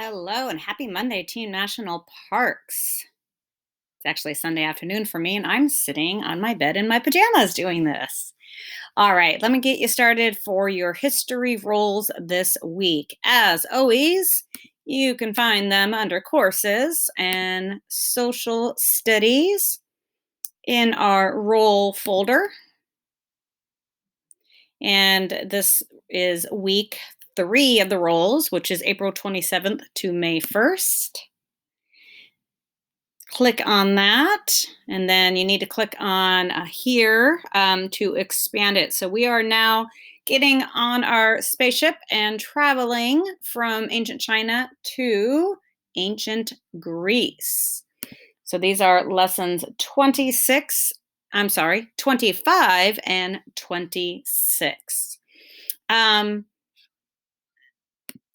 Hello and happy Monday, Team National Parks. It's actually Sunday afternoon for me, and I'm sitting on my bed in my pajamas doing this. All right, let me get you started for your history roles this week. As always, you can find them under courses and social studies in our role folder. And this is week 3 of the roles, which is April 27th to May 1st. Click on that, and then you need to click on here to expand it. So we are now getting on our spaceship and traveling from ancient China to ancient Greece. So these are lessons 25 and 26.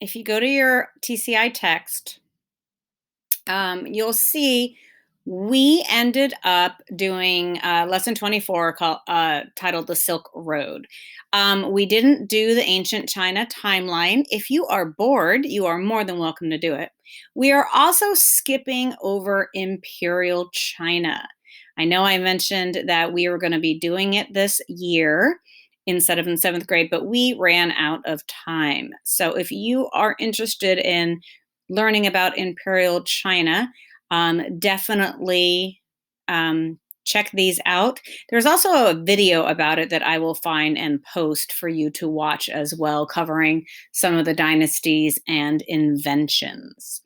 If you go to your TCI text, you'll see we ended up doing lesson 24 titled The Silk Road. We didn't do the ancient China timeline. If you are bored, you are more than welcome to do it. We are also skipping over Imperial China. I know I mentioned that we were going to be doing it this year instead of in 7th grade, but we ran out of time. So if you are interested in learning about Imperial China, definitely check these out. There's also a video about it that I will find and post for you to watch as well, covering some of the dynasties and inventions.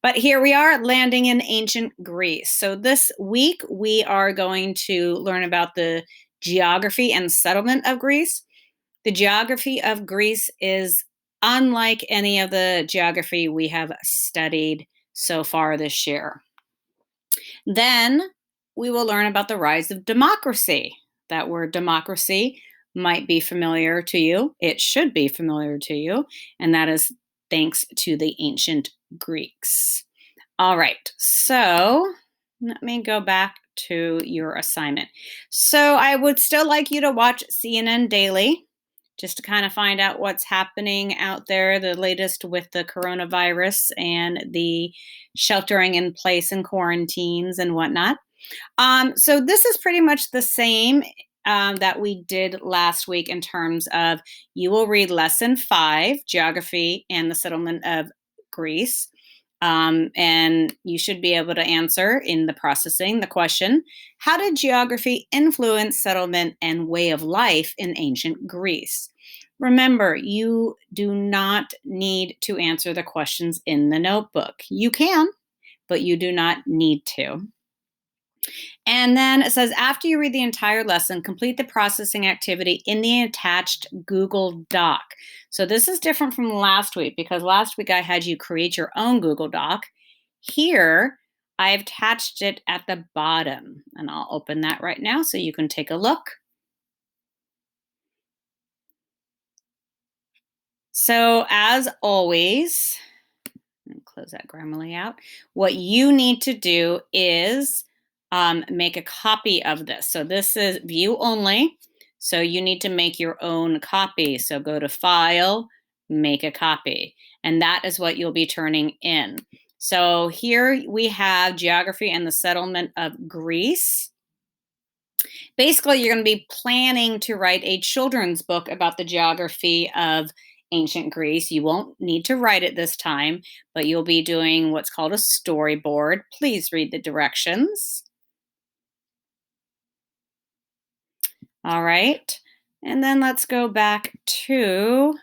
But here we are landing in ancient Greece. So this week we are going to learn about the geography and settlement of Greece. The geography of Greece is unlike any of the geography we have studied so far this year. Then we will learn about the rise of democracy. That word democracy might be familiar to you. It should be familiar to you. And that is thanks to the ancient Greeks. All right. So let me go back to your assignment. So I would still like you to watch CNN Daily just to kind of find out what's happening out there, the latest with the coronavirus and the sheltering in place and quarantines and whatnot. So this is pretty much the same that we did last week in terms of you will read lesson 5, geography and the settlement of Greece. And you should be able to answer in the processing the question, how did geography influence settlement and way of life in ancient Greece? Remember, you do not need to answer the questions in the notebook. You can, but you do not need to. And then it says, after you read the entire lesson, complete the processing activity in the attached Google Doc. So this is different from last week because last week I had you create your own Google Doc. Here, I've attached it at the bottom, and I'll open that right now so you can take a look. So as always, close that Grammarly out. What you need to do is make a copy of this. So this is view only. So you need to make your own copy. So go to File, make a copy. And that is what you'll be turning in. So here we have geography and the settlement of Greece. Basically, you're going to be planning to write a children's book about the geography of ancient Greece. You won't need to write it this time, but you'll be doing what's called a storyboard. Please read the directions. All right. And then let's go back to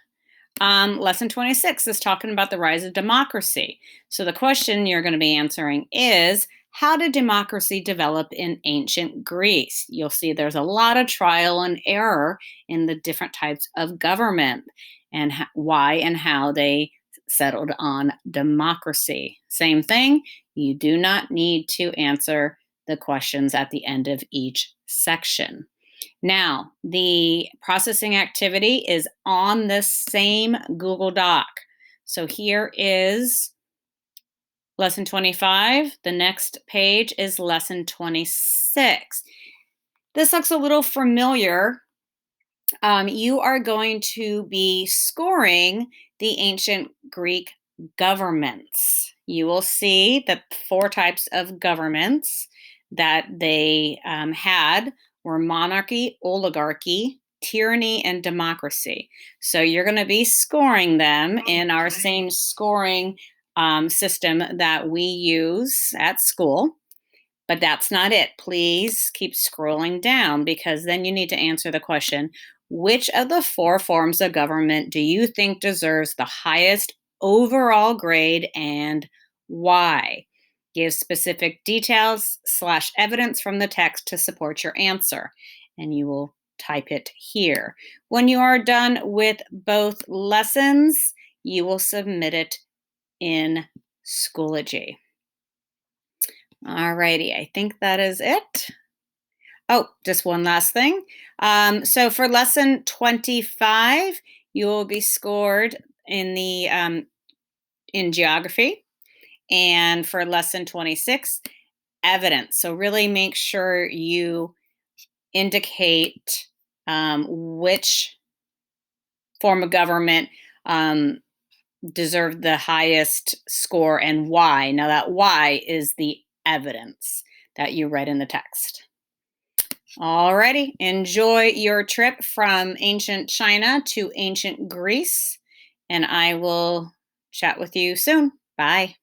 lesson 26 is talking about the rise of democracy. So the question you're going to be answering is, how did democracy develop in ancient Greece? You'll see there's a lot of trial and error in the different types of government and why and how they settled on democracy. Same thing, you do not need to answer the questions at the end of each section. Now, the processing activity is on the same Google Doc. So here is lesson 25. The next page is lesson 26. This looks a little familiar. You are going to be scoring the ancient Greek Governments. You will see that 4 types of governments that they had were monarchy, oligarchy, tyranny, and democracy. So you're going to be scoring them in our same scoring system that we use at school. But that's not it. Please keep scrolling down because then you need to answer the question, which of the 4 forms of government do you think deserves the highest overall grade and why? Give specific details slash evidence from the text to support your answer. And you will type it here. When you are done with both lessons, you will submit it in Schoology. All righty, I think that is it. Oh, just one last thing. So for lesson 25, you will be scored in the in geography, and for lesson 26, evidence. So really make sure you indicate which form of government um, deserved the highest score and why. Now that why is the evidence that you read in the text. Alrighty, enjoy your trip from ancient China to ancient Greece, and I will chat with you soon. Bye.